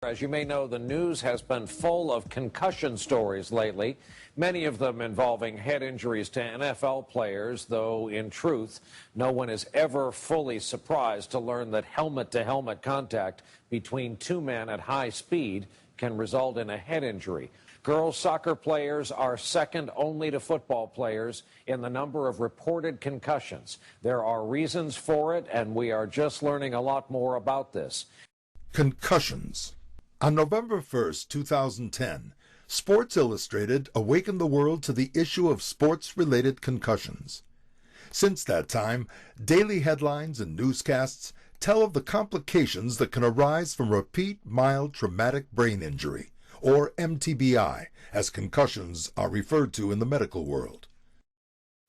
As you may know, the news has been full of concussion stories lately, many of them involving head injuries to NFL players, though in truth, no one is ever fully surprised to learn that helmet-to-helmet contact between two men at high speed can result in a head injury. Girls soccer players are second only to football players in the number of reported concussions. There are reasons for it, and we are just learning a lot more about this. Concussions. On November 1st, 2010, Sports Illustrated awakened the world to the issue of sports-related concussions. Since that time, daily headlines and newscasts tell of the complications that can arise from repeat mild traumatic brain injury, or MTBI, as concussions are referred to in the medical world.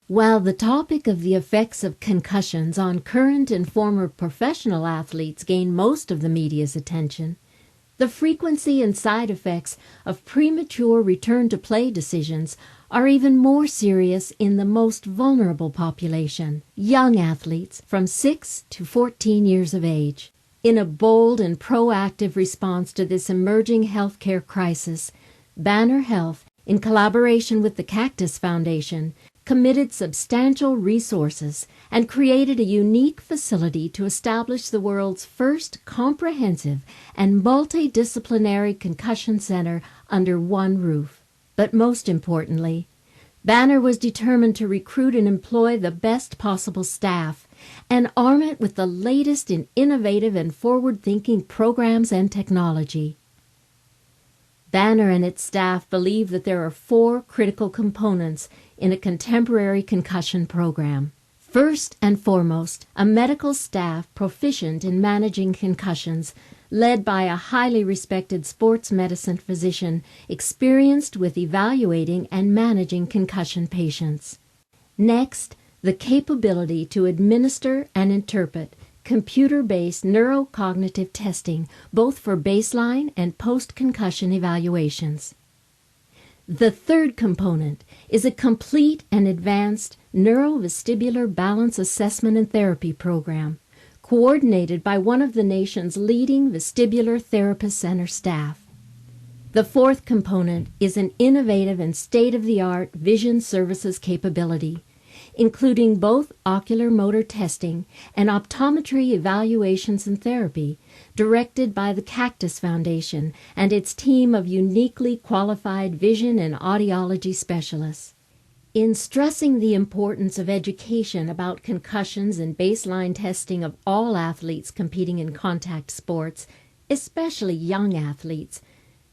While the topic of the effects of concussions on current and former professional athletes gain most of the media's attention, the frequency and side effects of premature return-to-play decisions are even more serious in the most vulnerable population, young athletes from 6 to 14 years of age. In a bold and proactive response to this emerging healthcare crisis, Banner Health, in collaboration with the Cactus Foundation, committed substantial resources and created a unique facility to establish the world's first comprehensive and multidisciplinary concussion center under one roof. But most importantly, Banner was determined to recruit and employ the best possible staff and arm it with the latest in innovative and forward-thinking programs and technology. Banner and its staff believe that there are 4 critical components in a contemporary concussion program. First and foremost, a medical staff proficient in managing concussions, led by a highly respected sports medicine physician experienced with evaluating and managing concussion patients. Next, the capability to administer and interpret computer-based neurocognitive testing, both for baseline and post-concussion evaluations. The third component is a complete and advanced neurovestibular balance assessment and therapy program, coordinated by one of the nation's leading vestibular therapist center staff. The fourth component is an innovative and state-of-the-art vision services capability, including both ocular motor testing and optometry evaluations and therapy, directed by the Cactus Foundation and its team of uniquely qualified vision and audiology specialists. In stressing the importance of education about concussions and baseline testing of all athletes competing in contact sports, especially young athletes,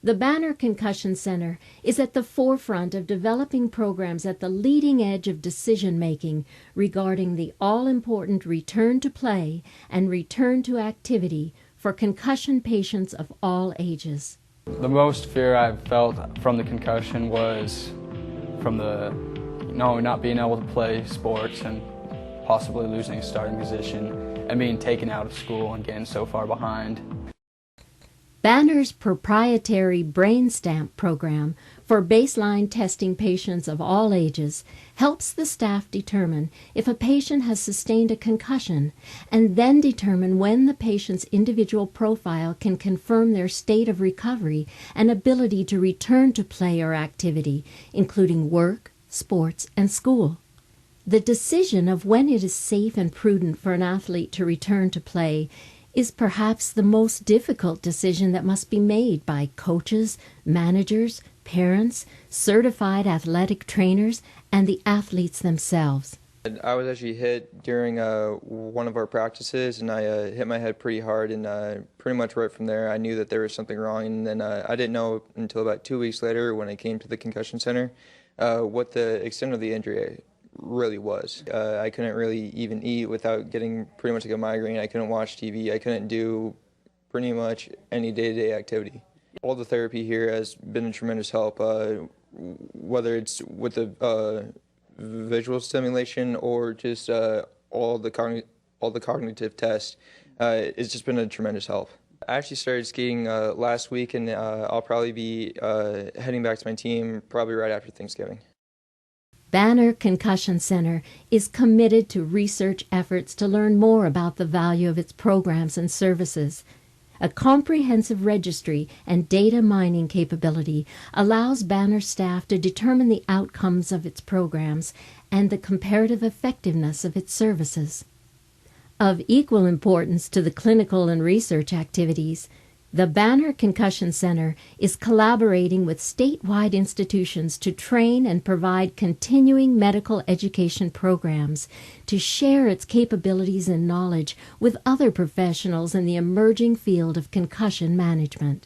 the Banner Concussion Center is at the forefront of developing programs at the leading edge of decision-making regarding the all-important return to play and return to activity for concussion patients of all ages. The most fear I've felt from the concussion was from not being able to play sports and possibly losing a starting position and being taken out of school and getting so far behind. Banner's proprietary BrainStamp program for baseline testing patients of all ages helps the staff determine if a patient has sustained a concussion and then determine when the patient's individual profile can confirm their state of recovery and ability to return to play or activity, including work, sports, and school. The decision of when it is safe and prudent for an athlete to return to play is perhaps the most difficult decision that must be made by coaches, managers, parents, certified athletic trainers, and the athletes themselves. I was actually hit during one of our practices, and I hit my head pretty hard, and pretty much right from there I knew that there was something wrong, and then I didn't know until about 2 weeks later when I came to the concussion center what the extent of the injury really was. I couldn't really even eat without getting pretty much like a migraine. I couldn't watch TV. I couldn't do pretty much any day-to-day activity. All the therapy here has been a tremendous help, whether it's with the visual stimulation or just all the cognitive tests. It's just been a tremendous help. I actually started skiing last week, and I'll probably be heading back to my team probably right after Thanksgiving. Banner Concussion Center is committed to research efforts to learn more about the value of its programs and services. A comprehensive registry and data mining capability allows Banner staff to determine the outcomes of its programs and the comparative effectiveness of its services. Of equal importance to the clinical and research activities, the Banner Concussion Center is collaborating with statewide institutions to train and provide continuing medical education programs to share its capabilities and knowledge with other professionals in the emerging field of concussion management.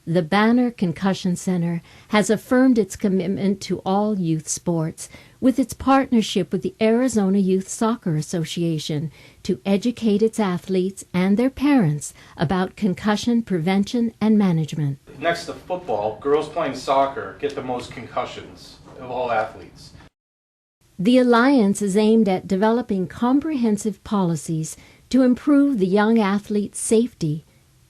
The Banner Concussion Center has affirmed its commitment to all youth sports with its partnership with the Arizona Youth Soccer Association to educate its athletes and their parents about concussion prevention and management. Next to football, girls playing soccer get the most concussions of all athletes. The Alliance is aimed at developing comprehensive policies to improve the young athlete's safety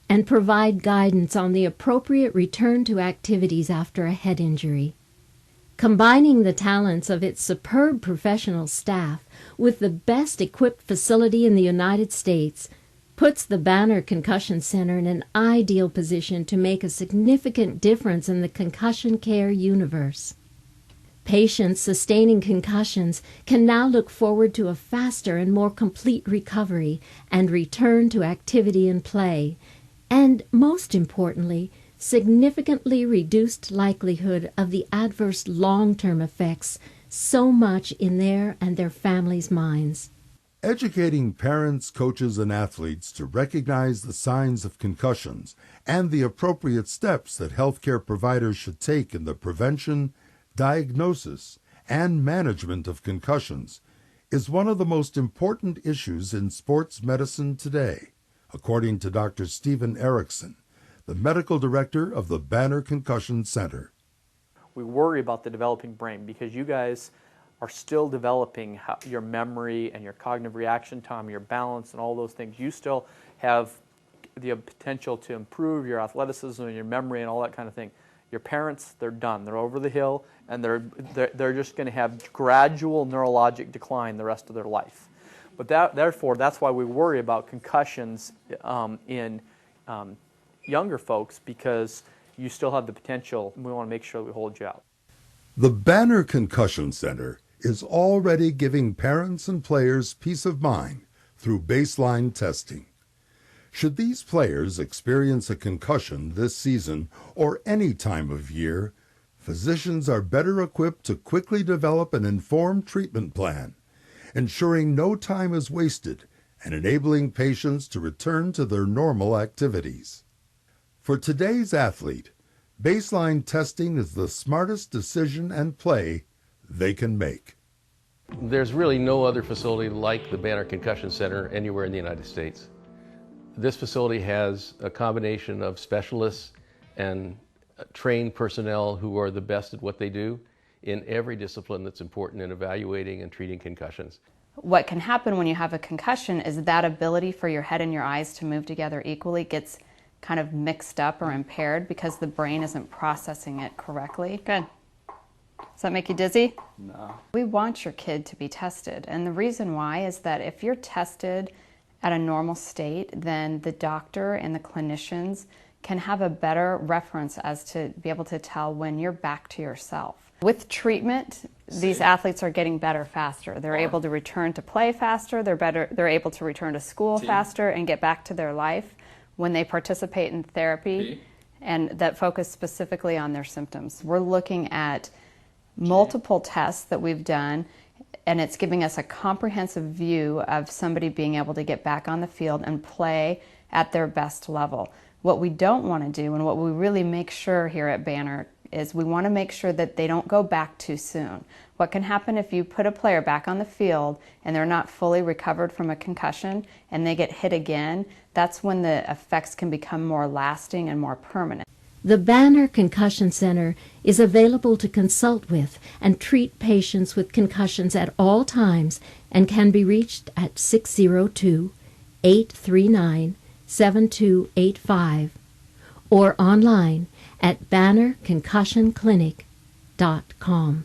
and provide guidance on the appropriate return to activities after a head injury. Combining the talents of its superb professional staff with the best equipped facility in the United States puts the Banner Concussion Center in an ideal position to make a significant difference in the concussion care universe. Patients sustaining concussions can now look forward to a faster and more complete recovery and return to activity and play, and, most importantly, significantly reduced likelihood of the adverse long-term effects so much in their and their families' minds. Educating parents, coaches, and athletes to recognize the signs of concussions and the appropriate steps that healthcare providers should take in the prevention, diagnosis, and management of concussions is one of the most important issues in sports medicine today, according to Dr. Stephen Erickson, the medical director of the Banner Concussion Center. We worry about the developing brain because you guys are still developing your memory and your cognitive reaction time, your balance and all those things. You still have the potential to improve your athleticism and your memory and all that kind of thing. Your parents, they're done. They're over the hill, and they're just going to have gradual neurologic decline the rest of their life. But therefore, that's why we worry about concussions in younger folks, because you still have the potential. We want to make sure that we hold you out. The Banner Concussion Center is already giving parents and players peace of mind through baseline testing. Should these players experience a concussion this season or any time of year, physicians are better equipped to quickly develop an informed treatment plan, ensuring no time is wasted and enabling patients to return to their normal activities. For today's athlete, baseline testing is the smartest decision and play they can make. There's really no other facility like the Banner Concussion Center anywhere in the United States. This facility has a combination of specialists and trained personnel who are the best at what they do in every discipline that's important in evaluating and treating concussions. What can happen when you have a concussion is that ability for your head and your eyes to move together equally gets kind of mixed up or impaired because the brain isn't processing it correctly. Good. Does that make you dizzy? No. We want your kid to be tested, and the reason why is that if you're tested at a normal state, then the doctor and the clinicians can have a better reference as to be able to tell when you're back to yourself. With treatment, these athletes are getting better faster. They're able to return to play faster, they're able to return to school faster and get back to their life when they participate in therapy and that focus specifically on their symptoms. We're looking at multiple tests that we've done, and it's giving us a comprehensive view of somebody being able to get back on the field and play at their best level. What we don't want to do, and what we really make sure here at Banner, is we want to make sure that they don't go back too soon. What can happen if you put a player back on the field and they're not fully recovered from a concussion and they get hit again, that's when the effects can become more lasting and more permanent. The Banner Concussion Center is available to consult with and treat patients with concussions at all times and can be reached at 602-839-7285 or online at bannerconcussionclinic.com.